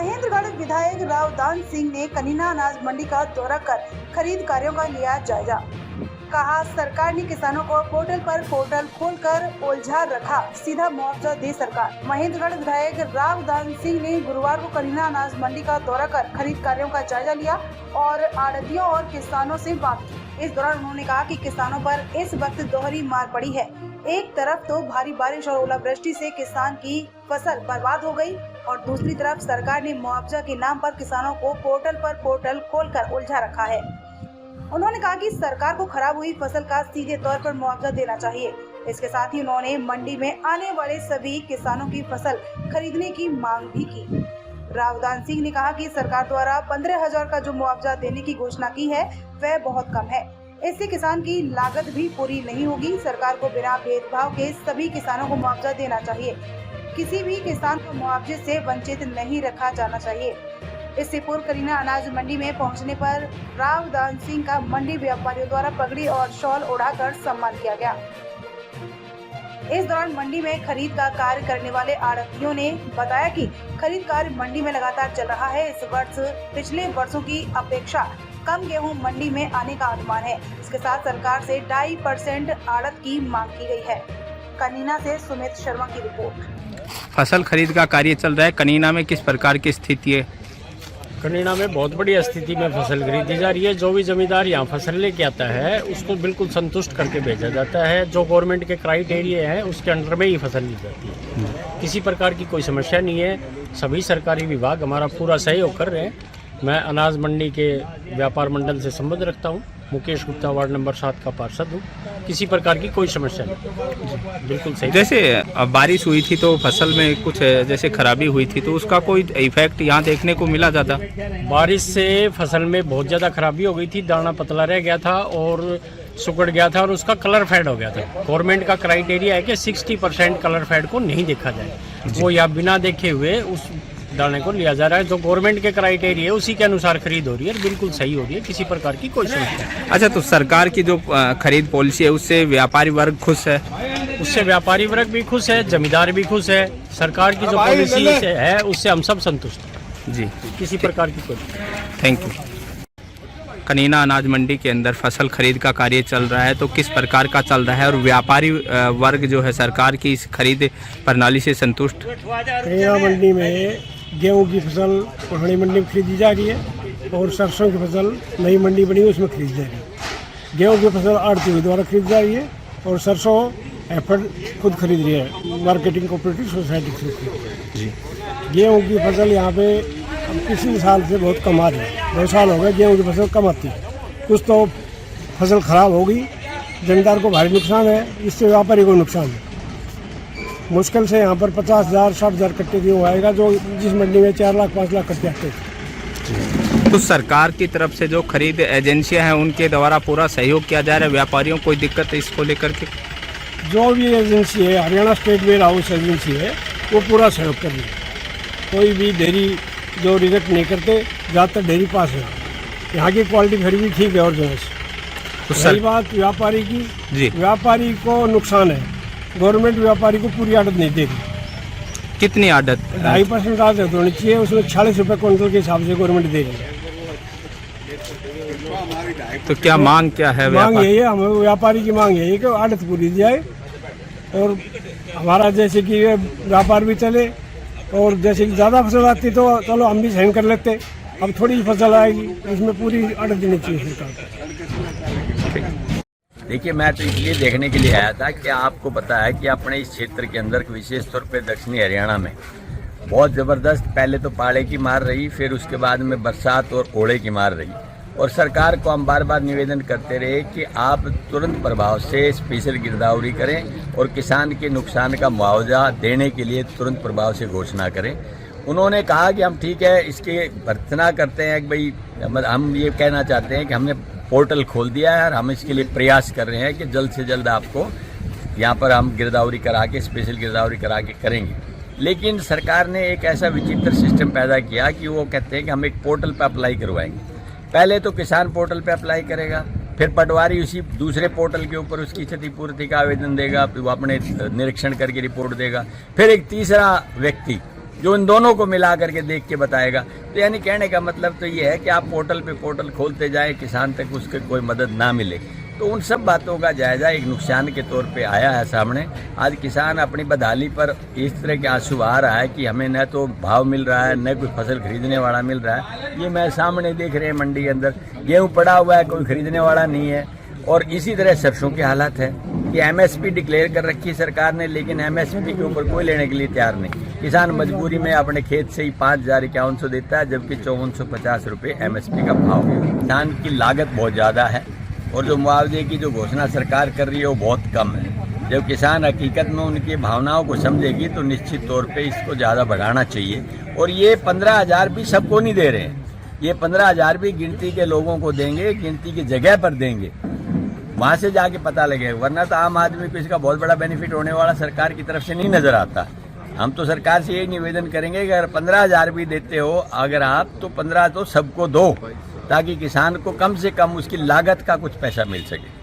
महेंद्रगढ़ विधायक रावदान सिंह ने कनीना अनाज मंडी का दौरा कर खरीद कार्यों का लिया जायजा। कहा, सरकार ने किसानों को पोर्टल पर पोर्टल खोलकर उलझा रखा, सीधा मुआवजा दे सरकार। महेंद्रगढ़ विधायक रावदान सिंह ने गुरुवार को कनीना अनाज मंडी का दौरा कर खरीद कार्यों का जायजा लिया और आड़तियों और किसानों से बात की। इस दौरान उन्होंने कहा कि किसानों पर इस वक्त दोहरी मार पड़ी है। एक तरफ तो भारी बारिश और ओलावृष्टि से किसान की फसल बर्बाद हो गई और दूसरी तरफ सरकार ने मुआवजा के नाम पर किसानों को पोर्टल पर पोर्टल खोलकर उलझा रखा है। उन्होंने कहा कि सरकार को खराब हुई फसल का सीधे तौर पर मुआवजा देना चाहिए। इसके साथ ही उन्होंने मंडी में आने वाले सभी किसानों की फसल खरीदने की मांग भी की। रावदान सिंह ने कहा कि सरकार द्वारा 15,000 का जो मुआवजा देने की घोषणा की है वह बहुत कम है। इससे किसान की लागत भी पूरी नहीं होगी। सरकार को बिना भेदभाव के सभी किसानों को मुआवजा देना चाहिए। किसी भी किसान को मुआवजे से वंचित नहीं रखा जाना चाहिए। इससे पूर्व कनीना अनाज मंडी में पहुंचने पर रावदान सिंह का मंडी व्यापारियों द्वारा पगड़ी और शॉल उड़ाकर सम्मान किया गया। इस दौरान मंडी में खरीद का कार्य करने वाले आड़तियों ने बताया कि खरीद कार्य मंडी में लगातार चल रहा है। इस वर्ष पिछले वर्षों की अपेक्षा कम गेहूं मंडी में आने का अनुमान है। इसके साथ सरकार से 2.5% आड़त की मांग की गई है। कनीना से सुमित शर्मा की रिपोर्ट। फसल खरीद का कार्य चल रहा है, कनीना में किस प्रकार की स्थिति है? कनीना में बहुत बढ़िया स्थिति में फसल खरीदी जा रही है। जो भी जमींदार यहाँ फसल लेके आता है उसको बिल्कुल संतुष्ट करके भेजा जाता है। जो गवर्नमेंट के क्राइटेरिया है उसके अंडर में ही फसल ली जाती है। किसी प्रकार की कोई समस्या नहीं है। सभी सरकारी विभाग हमारा पूरा सहयोग कर रहे हैं। मैं अनाज मंडी के व्यापार मंडल से संबंध रखता हूँ। मुकेश गुप्ता, वार्ड नंबर 7 का पार्षद हूँ। किसी प्रकार की कोई समस्या नहीं, बिल्कुल सही। जैसे अब बारिश हुई थी तो फसल में कुछ जैसे खराबी हुई थी तो उसका कोई इफेक्ट यहाँ देखने को मिला ज़्यादा? बारिश से फसल में बहुत ज़्यादा खराबी हो गई थी। दाना पतला रह गया था और सुकड़ गया था और उसका कलर फेड हो गया था। गवर्नमेंट का क्राइटेरिया है कि 60% कलर फेड को नहीं देखा जाए। वो या बिना देखे हुए उस दाने को लिया जा रहा है। जो गवर्नमेंट के क्राइटेरिया है उसी के अनुसार खरीद हो रही है, बिल्कुल सही हो रही है। किसी प्रकार की कोई समस्या नहीं। अच्छा, तो सरकार की जो खरीद पॉलिसी है उससे व्यापारी वर्ग खुश है? उससे व्यापारी वर्ग भी खुश है, जमींदार भी खुश है। सरकार की जो पॉलिसी है उससे हम सब संतुष्ट हैं जी। किसी प्रकार की कोई। Thank you. कनीना अनाज मंडी के अंदर फसल खरीद का कार्य चल रहा है, तो किस प्रकार का चल रहा है और व्यापारी वर्ग जो है सरकार की इस खरीद प्रणाली से संतुष्ट? कनीना मंडी में गेहूं की फसल पुरानी मंडी में खरीदी जा रही है और सरसों की फसल नई मंडी बनी उसमें खरीदी जा रही है। गेहूं की फसल आड़ती द्वारा खरीदी जा रही है और सरसों एफर्ड खुद खरीद रही है, मार्केटिंग कोऑपरेटिव सोसाइटी से जी। गेहूं की फसल यहाँ पे पिछले साल से बहुत कम आ रही है। 2 साल हो गए गेहूं की फसल कम आती है। कुछ तो फसल खराब हो गई, जमींदार को भारी नुकसान है, इससे व्यापारी को नुकसान है। मुश्किल से यहाँ पर 50,000 60,000 कट्टे गेहूँ आएगा, जो जिस मंडी में 4 लाख 5 लाख कट्टे आते हैं। तो सरकार की तरफ से जो खरीद एजेंसियां हैं उनके द्वारा पूरा सहयोग किया जा रहा है। व्यापारियों को कोई दिक्कत है इसको लेकर के? जो भी एजेंसी है, Haryana state warehouse agency है, वो पूरा सहयोग कर रही है। कोई भी डेयरी जो रिजेक्ट नहीं करते, ज़्यादातर डेयरी पास है। यहाँ की क्वालिटी फिर भी ठीक है। और जो है तो सही बात व्यापारी की जी, व्यापारी को नुकसान है। गवर्नमेंट व्यापारी को पूरी आदत नहीं दे रही। कितनी आदत? 2.5% आदत होनी चाहिए। उसमें 40 रुपये क्विंटल के हिसाब से गवर्नमेंट दे रही है। तो क्या मांग क्या है? मांग यही है, हमें व्यापारी की मांग यही है कि आदत पूरी दी जाए और हमारा जैसे कि व्यापार भी चले। और जैसे कि ज़्यादा फसल आती तो चलो हम भी सहन कर लेते, अब थोड़ी फसल आएगी उसमें पूरी आदत देनी चाहिए सरकार। देखिए, मैं तो इसलिए देखने के लिए आया था कि आपको पता है कि अपने इस क्षेत्र के अंदर विशेष तौर पे दक्षिणी हरियाणा में बहुत ज़बरदस्त पहले तो पाड़े की मार रही, फिर उसके बाद में बरसात और ओले की मार रही। और सरकार को हम बार बार निवेदन करते रहे कि आप तुरंत प्रभाव से स्पेशल गिरदावरी करें और किसान के नुकसान का मुआवजा देने के लिए तुरंत प्रभाव से घोषणा करें। उन्होंने कहा कि हम ठीक है इसके भर्त्सना करते हैं कि भाई हम ये कहना चाहते हैं कि हमने पोर्टल खोल दिया है और हम इसके लिए प्रयास कर रहे हैं कि जल्द से जल्द आपको यहाँ पर हम गिरदावरी करा के स्पेशल गिरदावरी करा के करेंगे। लेकिन सरकार ने एक ऐसा विचित्र सिस्टम पैदा किया कि वो कहते हैं कि हम एक पोर्टल पर अप्लाई करवाएंगे। पहले तो किसान पोर्टल पे अप्लाई करेगा, फिर पटवारी उसी दूसरे पोर्टल के ऊपर उसकी क्षतिपूर्ति का आवेदन देगा, वो अपने निरीक्षण करके रिपोर्ट देगा, फिर एक तीसरा व्यक्ति जो इन दोनों को मिला करके देख के बताएगा। तो यानी कहने का मतलब तो ये है कि आप पोर्टल पे पोर्टल खोलते जाए, किसान तक उसके कोई मदद ना मिले। तो उन सब बातों का जायजा एक नुकसान के तौर पे आया है सामने। आज किसान अपनी बदहाली पर इस तरह के आंसू आ रहा है कि हमें न तो भाव मिल रहा है, न कोई फसल खरीदने वाला मिल रहा है। ये मैं सामने देख रहे हैं मंडी के अंदर गेहूँ पड़ा हुआ है, कोई खरीदने वाला नहीं है। और इसी तरह सरसों की हालत है कि एमएसपी डिक्लेयर कर रखी है सरकार ने, लेकिन एमएसपी के ऊपर कोई लेने के लिए तैयार नहीं। किसान मजबूरी में अपने खेत से ही 5,5100 देता है, जबकि 5450 रुपये एमएसपी का भाव है। किसान की लागत बहुत ज़्यादा है और जो मुआवजे की जो घोषणा सरकार कर रही है वो बहुत कम है। जब किसान हकीकत में उनकी भावनाओं को समझेगी तो निश्चित तौर पे इसको ज़्यादा बढ़ाना चाहिए। और ये 15,000 भी सबको नहीं दे रहे हैं, ये 15,000 भी गिनती के लोगों को देंगे, गिनती की जगह पर देंगे, वहाँ से जाके पता लगेगा। वरना तो आम आदमी को इसका बहुत बड़ा बेनिफिट होने वाला सरकार की तरफ से नहीं नज़र आता। हम तो सरकार से यही निवेदन करेंगे कि अगर 15,000 भी देते हो अगर आप, तो 15 तो सबको दो, ताकि किसान को कम से कम उसकी लागत का कुछ पैसा मिल सके।